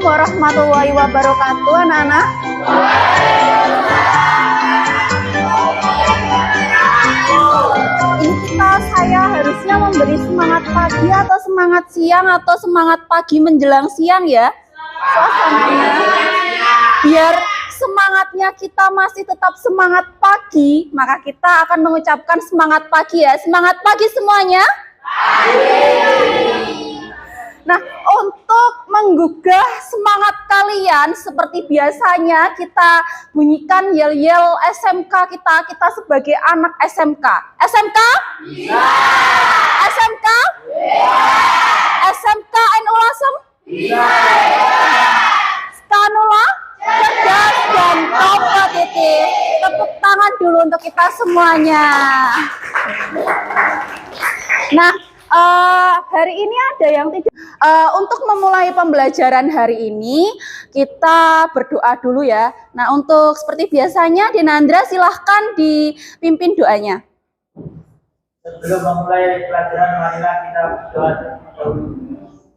warahmatullahi wabarakatuh, anak-anak. Ini saya harusnya memberi semangat pagi atau semangat siang atau semangat pagi menjelang siang ya, suasananya. Biar semangatnya kita masih tetap semangat pagi, maka kita akan mengucapkan semangat pagi ya. Semangat pagi semuanya. Nah, untuk menggugah semangat kalian seperti biasanya kita bunyikan yel-yel SMK kita sebagai anak SMK. SMK? Iya. SMK? Iya. SMK NU Lasem? Iya. Skanula? Cerdas dan kompetitif. Tepuk tangan dulu untuk kita semuanya. Nah, hari ini ada yang tidak. Untuk memulai pembelajaran hari ini, kita berdoa dulu ya. Nah, untuk seperti biasanya, Dinandra silahkan dipimpin doanya. Sebelum memulai pelajaran, marilah kita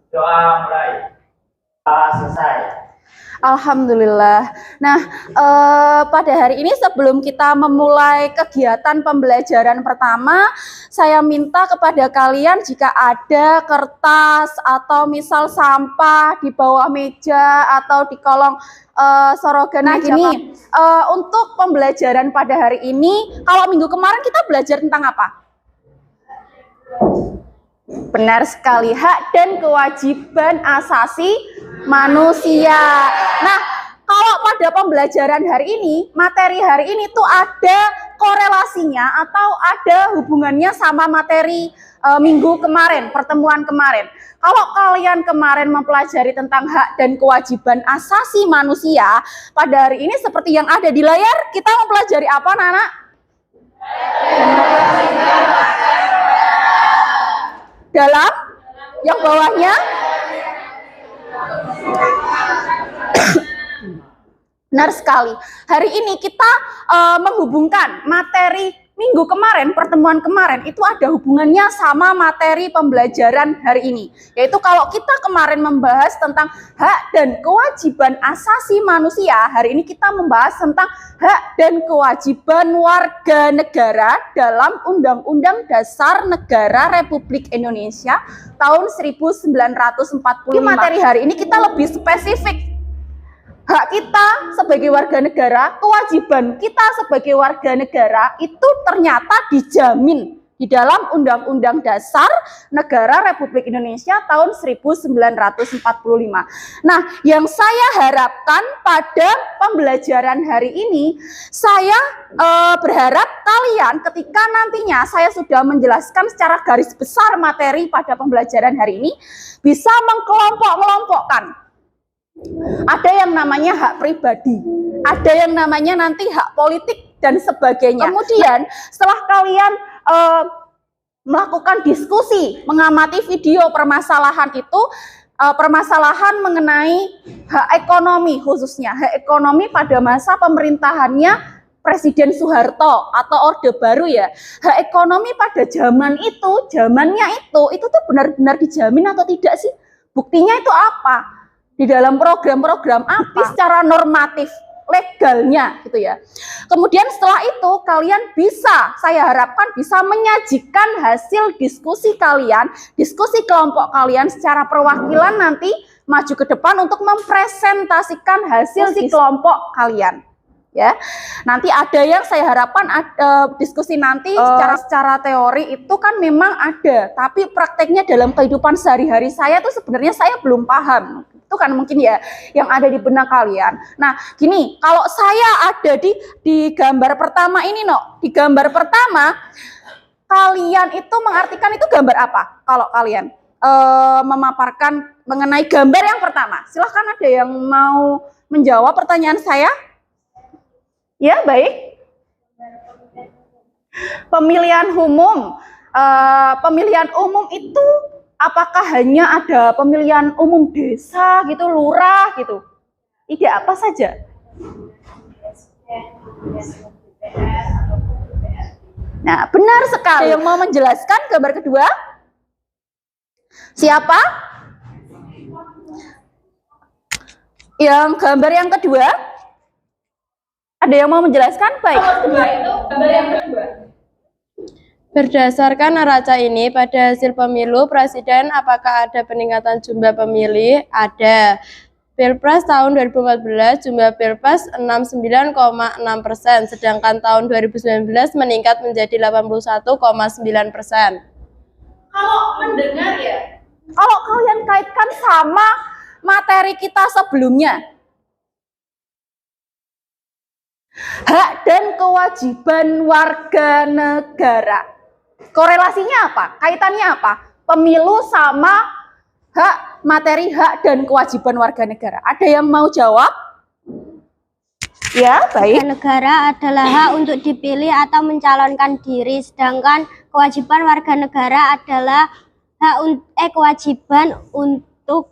doa mulai. Selesai. Alhamdulillah. Nah, pada hari ini sebelum kita memulai kegiatan pembelajaran pertama, saya minta kepada kalian jika ada kertas atau misal sampah di bawah meja atau di kolong sorogan. Nah, gini, untuk pembelajaran pada hari ini, kalau minggu kemarin kita belajar tentang apa? Benar sekali, hak dan kewajiban asasi manusia. Nah, kalau pada pembelajaran hari ini, materi hari ini tuh ada korelasinya atau ada hubungannya sama materi minggu kemarin, pertemuan kemarin. Kalau kalian kemarin mempelajari tentang hak dan kewajiban asasi manusia, pada hari ini seperti yang ada di layar, kita mempelajari apa, Nana? Dalam yang bawahnya benar sekali. Hari ini kita menghubungkan materi minggu kemarin, pertemuan kemarin itu ada hubungannya sama materi pembelajaran hari ini. Yaitu kalau kita kemarin membahas tentang hak dan kewajiban asasi manusia, hari ini kita membahas tentang hak dan kewajiban warga negara dalam Undang-Undang Dasar Negara Republik Indonesia tahun 1945. Di materi hari ini kita lebih spesifik. Hak kita sebagai warga negara, kewajiban kita sebagai warga negara itu ternyata dijamin di dalam Undang-Undang Dasar Negara Republik Indonesia tahun 1945. Nah, yang saya harapkan pada pembelajaran hari ini, saya berharap kalian ketika nantinya saya sudah menjelaskan secara garis besar materi pada pembelajaran hari ini, bisa mengkelompok-kelompokkan. Ada yang namanya hak pribadi, ada yang namanya nanti hak politik dan sebagainya. Kemudian setelah kalian melakukan diskusi, mengamati video permasalahan itu, permasalahan mengenai hak ekonomi khususnya, hak ekonomi pada masa pemerintahannya Presiden Soeharto atau Orde Baru ya. Hak ekonomi pada zamannya itu tuh benar-benar dijamin atau tidak sih? Buktinya itu apa? Di dalam program-program apa secara normatif legalnya gitu ya. Kemudian setelah itu kalian bisa, saya harapkan bisa menyajikan hasil diskusi kalian, diskusi kelompok kalian secara perwakilan nanti maju ke depan untuk mempresentasikan hasil di kelompok kalian. Ya, nanti ada yang saya harapkan diskusi nanti secara teori itu kan memang ada, tapi prakteknya dalam kehidupan sehari-hari saya tuh sebenarnya saya belum paham. Itu kan mungkin ya yang ada di benak kalian. Nah, gini, kalau saya ada di gambar pertama ini, di gambar pertama kalian itu mengartikan itu gambar apa? Kalau kalian memaparkan mengenai gambar yang pertama, silahkan ada yang mau menjawab pertanyaan saya? Ya, baik. Pemilihan umum. Pemilihan umum itu apakah hanya ada pemilihan umum desa gitu, lurah gitu? Tidak, apa saja? Nah, benar sekali. Ada yang mau menjelaskan gambar kedua? Siapa? Yang gambar yang kedua, ada yang mau menjelaskan? Baik. Kedua itu gambar yang kedua. Berdasarkan neraca ini, pada hasil pemilu presiden apakah ada peningkatan jumlah pemilih? Ada. Pilpres tahun 2014 jumlah Pilpres 69,6%, sedangkan tahun 2019 meningkat menjadi 81,9%. Kalau mendengar ya, kalau kalian kaitkan sama materi kita sebelumnya, hak dan kewajiban warga negara, korelasinya apa? Kaitannya apa? Pemilu sama hak, materi hak dan kewajiban warga negara. Ada yang mau jawab? Ya, baik. Warga negara adalah hak untuk dipilih atau mencalonkan diri, sedangkan kewajiban warga negara adalah kewajiban untuk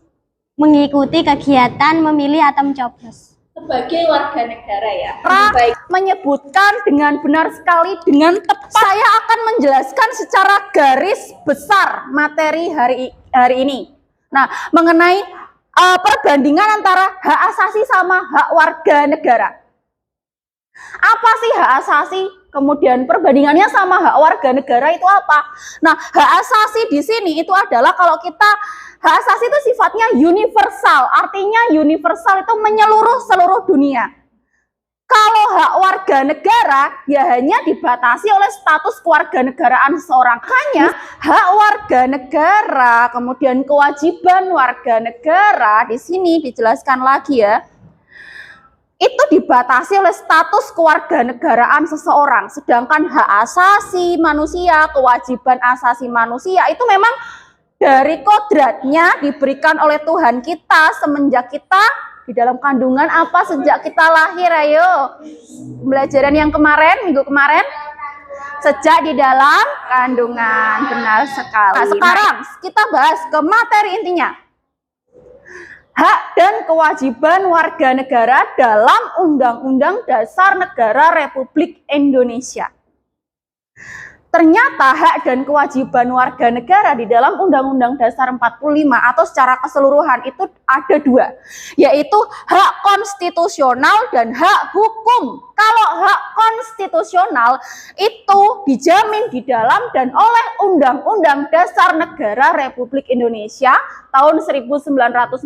mengikuti kegiatan memilih atau mencoblos. Sebagai warga negara ya. Baik. Menyebutkan dengan benar sekali, dengan tepat. Saya akan menjelaskan secara garis besar materi hari ini. Nah, mengenai perbandingan antara hak asasi sama hak warga negara. Apa sih hak asasi? Kemudian perbandingannya sama hak warga negara itu apa? Nah, hak asasi di sini itu adalah kalau kita hak asasi itu sifatnya universal. Artinya universal itu menyeluruh seluruh dunia. Kalau hak warga negara ya hanya dibatasi oleh status kewarganegaraan seseorang. Hanya hak warga negara, kemudian kewajiban warga negara di sini dijelaskan lagi ya. Itu dibatasi oleh status kewarganegaraan seseorang. Sedangkan hak asasi manusia, kewajiban asasi manusia itu memang dari kodratnya diberikan oleh Tuhan kita semenjak kita di dalam kandungan apa sejak kita lahir. Ayo, pembelajaran yang kemarin, minggu kemarin, sejak di dalam kandungan. Benar sekali. Nah, sekarang kita bahas ke materi intinya. Hak dan kewajiban warga negara dalam Undang-Undang Dasar Negara Republik Indonesia. Ternyata hak dan kewajiban warga negara di dalam Undang-Undang Dasar 45 atau secara keseluruhan itu ada dua, yaitu hak konstitusional dan hak hukum. Kalau hak konstitusional itu dijamin di dalam dan oleh Undang-Undang Dasar Negara Republik Indonesia tahun 1945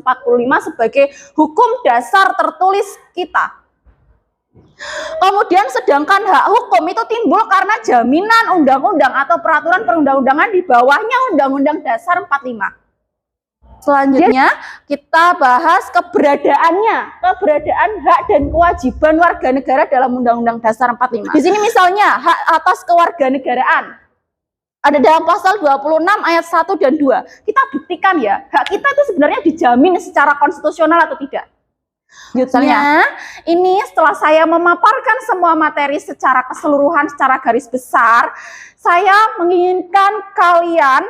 sebagai hukum dasar tertulis kita. Kemudian sedangkan hak hukum itu timbul karena jaminan undang-undang atau peraturan perundang-undangan di bawahnya Undang-Undang Dasar 45. Selanjutnya kita bahas keberadaan hak dan kewajiban warga negara dalam Undang-Undang Dasar 45. Di sini misalnya hak atas kewarganegaraan ada dalam pasal 26 ayat 1 dan 2. Kita buktikan ya, hak kita itu sebenarnya dijamin secara konstitusional atau tidak. Selanjutnya, ini setelah saya memaparkan semua materi secara keseluruhan, secara garis besar, saya menginginkan kalian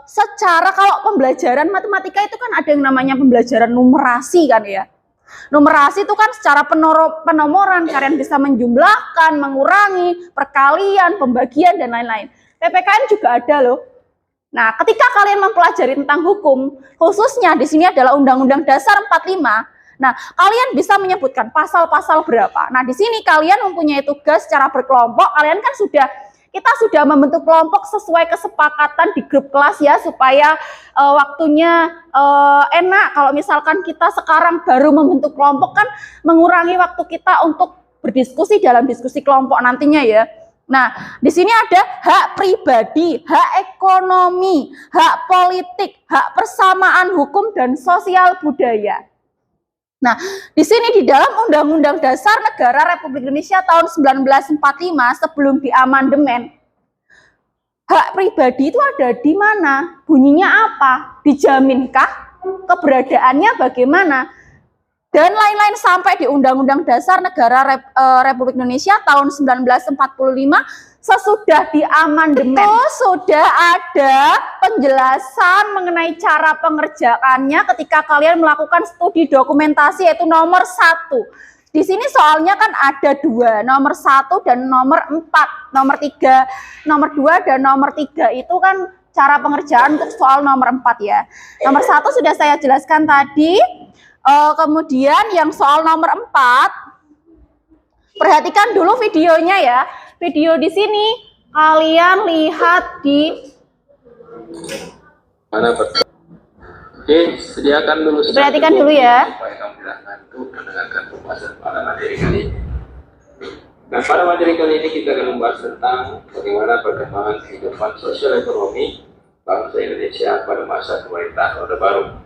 secara, kalau pembelajaran matematika itu kan ada yang namanya pembelajaran numerasi kan ya. Numerasi itu kan secara penomoran, kalian bisa menjumlahkan, mengurangi, perkalian, pembagian, dan lain-lain. PPKN juga ada loh. Nah, ketika kalian mempelajari tentang hukum, khususnya di sini adalah Undang-Undang Dasar 45. Nah, kalian bisa menyebutkan pasal-pasal berapa. Nah, di sini kalian mempunyai tugas secara berkelompok. Kalian kan kita sudah membentuk kelompok sesuai kesepakatan di grup kelas ya, supaya waktunya enak. Kalau misalkan kita sekarang baru membentuk kelompok kan mengurangi waktu kita untuk berdiskusi dalam diskusi kelompok nantinya ya. Nah, di sini ada hak pribadi, hak ekonomi, hak politik, hak persamaan hukum dan sosial budaya. Nah, di sini di dalam Undang-Undang Dasar Negara Republik Indonesia tahun 1945 sebelum diamandemen, hak pribadi itu ada di mana? Bunyinya apa? Dijaminkah? Keberadaannya bagaimana? Dan lain-lain sampai di Undang-Undang Dasar Negara Republik Indonesia tahun 1945 sesudah diamandemen itu sudah ada penjelasan mengenai cara pengerjaannya ketika kalian melakukan studi dokumentasi, yaitu nomor 1. Di sini soalnya kan ada 2, nomor 1 dan nomor 4, nomor 3, nomor 2 dan nomor 3 itu kan cara pengerjaan untuk soal nomor 4 ya. Nomor 1 sudah saya jelaskan tadi. Kemudian yang soal nomor 4, perhatikan dulu videonya ya. Video di sini kalian lihat di mana Oke, sediakan dulu. Perhatikan dulu ya. Supaya kamu tidak ngantuk mendengarkan pembahasan pada materi kali ini. Nah, pada materi kali ini kita akan membahas tentang bagaimana perkembangan kehidupan sosial ekonomi bangsa Indonesia pada masa pemerintahan Orde Baru.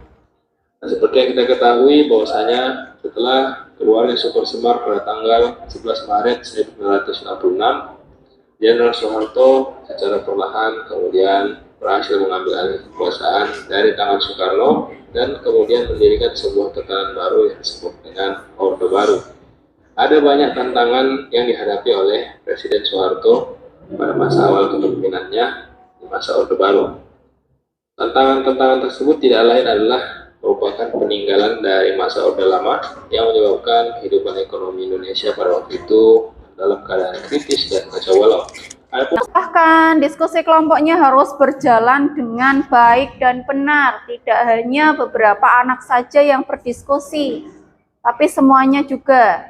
Nah, seperti yang kita ketahui bahwasanya setelah keluarnya Super Semar pada tanggal 11 Maret 1966, Jenderal Soeharto secara perlahan kemudian berhasil mengambil alih kekuasaan dari tangan Soekarno dan kemudian mendirikan sebuah tatanan baru yang disebut dengan Orde Baru. Ada banyak tantangan yang dihadapi oleh Presiden Soeharto pada masa awal kepemimpinannya di masa Orde Baru. Tantangan-tantangan tersebut tidak lain adalah merupakan peninggalan dari masa Orde Lama yang menyebabkan kehidupan ekonomi Indonesia pada waktu itu dalam keadaan kritis dan kacau balau. Bahkan diskusi kelompoknya harus berjalan dengan baik dan benar. Tidak hanya beberapa anak saja yang berdiskusi, tapi semuanya juga.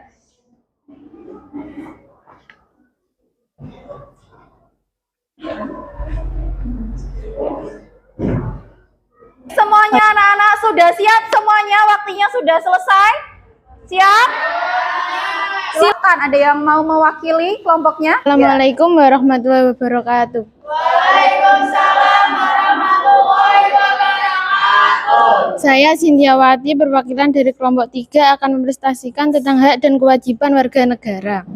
Semuanya anak-anak sudah siap? Semuanya waktunya sudah selesai? Siap? Silakan, ada yang mau mewakili kelompoknya? Assalamualaikum warahmatullahi wabarakatuh. Waalaikumsalam warahmatullahi wabarakatuh. Saya Sintiawati, perwakilan dari kelompok 3 akan mempresentasikan tentang hak dan kewajiban warga negara.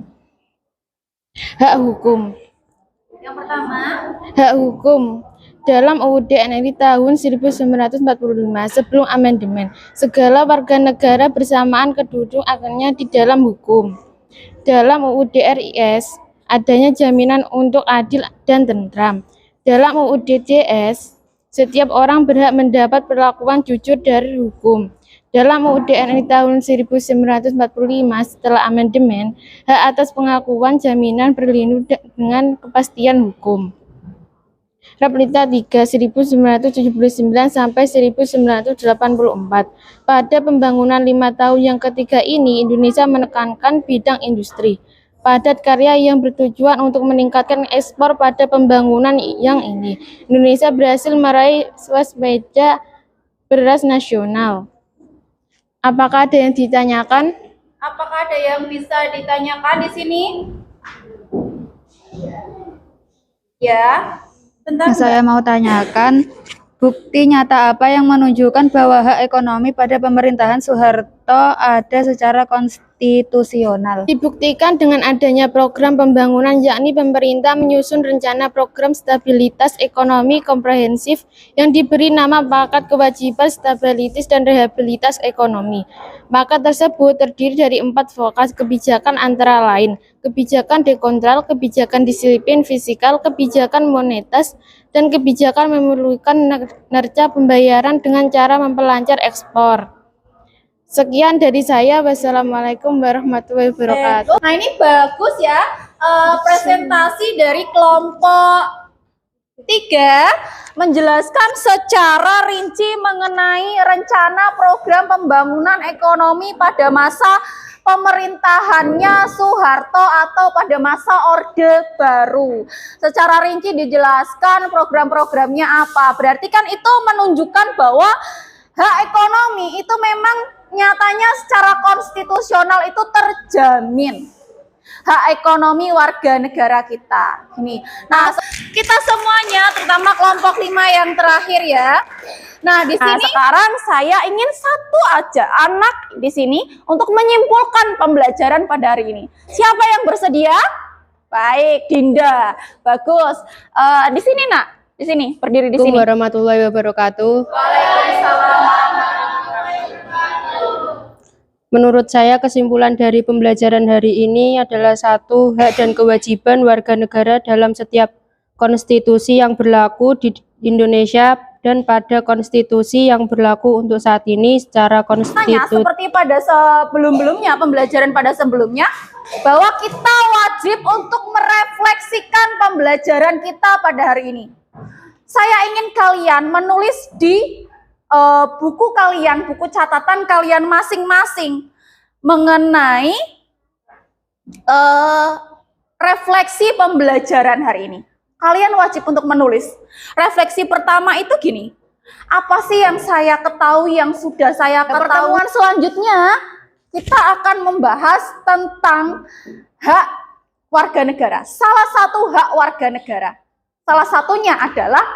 Hak hukum. Yang pertama, Hak hukum. Dalam UUD NRI tahun 1945 sebelum amandemen, segala warga negara bersamaan kedudukannya di dalam hukum. Dalam UUD RIS, adanya jaminan untuk adil dan tentram. Dalam UUD JS, setiap orang berhak mendapat perlakuan jujur dari hukum. Dalam UUD NRI tahun 1945 setelah amandemen, hak atas pengakuan jaminan berlindung dengan kepastian hukum. Replita 3 1979 sampai 1984. Pada pembangunan 5 tahun yang ketiga ini, Indonesia menekankan bidang industri padat karya yang bertujuan untuk meningkatkan ekspor. Pada pembangunan yang ini, Indonesia berhasil meraih swasembada beras nasional. Apakah ada yang ditanyakan? apakah ada yang bisa ditanyakan di sini? Ya. Tentang Saya mau tanyakan, bukti nyata apa yang menunjukkan bahwa hak ekonomi pada pemerintahan Soeharto ada secara konstitusional? Dibuktikan dengan adanya program pembangunan, yakni pemerintah menyusun rencana program stabilitas ekonomi komprehensif yang diberi nama Paket Kewajiban Stabilitas dan Rehabilitas Ekonomi. Paket tersebut terdiri dari 4 fokus kebijakan antara lain kebijakan dekontral, kebijakan disiplin fiskal, kebijakan monetas, dan kebijakan memulihkan neraca pembayaran dengan cara memperlancar ekspor. Sekian dari saya. Wassalamualaikum warahmatullahi wabarakatuh. Nah, ini bagus ya, presentasi dari kelompok 3 menjelaskan secara rinci mengenai rencana program pembangunan ekonomi pada masa pemerintahannya Soeharto atau pada masa Orde Baru. Secara rinci dijelaskan program-programnya apa. Berarti kan itu menunjukkan bahwa hak ekonomi itu memang nyatanya secara konstitusional itu terjamin. Hak ekonomi warga negara kita. Ini. Nah, kita semuanya terutama kelompok 5 yang terakhir ya. Nah, di sini sekarang saya ingin satu aja anak di sini untuk menyimpulkan pembelajaran pada hari ini. Siapa yang bersedia? Baik, Dinda. Bagus. Di sini, Nak. Di sini, berdiri di sini. Assalamualaikum warahmatullahi wabarakatuh. Waalaikumsalam. Menurut saya, kesimpulan dari pembelajaran hari ini adalah 1. Hak dan kewajiban warga negara dalam setiap konstitusi yang berlaku di Indonesia dan pada konstitusi yang berlaku untuk saat ini secara konstitusi. Seperti pada sebelum-belumnya, pembelajaran pada sebelumnya, bahwa kita wajib untuk merefleksikan pembelajaran kita pada hari ini. Saya ingin kalian menulis di buku kalian, buku catatan kalian masing-masing mengenai refleksi pembelajaran hari ini. Kalian wajib untuk menulis. Refleksi pertama itu gini, apa sih yang saya ketahui, yang sudah saya ketahui? Pertemuan selanjutnya kita akan membahas tentang hak warga negara. Salah satu hak warga negara, salah satunya adalah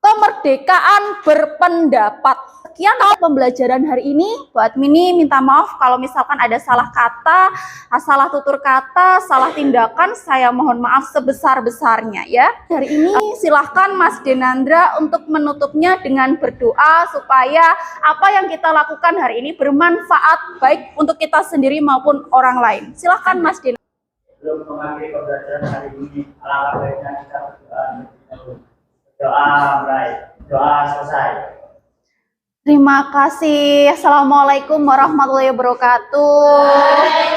kemerdekaan berpendapat. Sekian pembelajaran hari ini. Buat Mini minta maaf kalau misalkan ada salah kata, salah tutur kata, salah tindakan, saya mohon maaf sebesar-besarnya ya. Hari ini silahkan Mas Denandra untuk menutupnya dengan berdoa supaya apa yang kita lakukan hari ini bermanfaat baik untuk kita sendiri maupun orang lain. Silahkan Mas Denandra. Sebelum mengakhiri pembelajaran hari ini, alangkah baiknya kita berdoa. Doa mulai, doa selesai. Terima kasih. Assalamualaikum warahmatullahi wabarakatuh.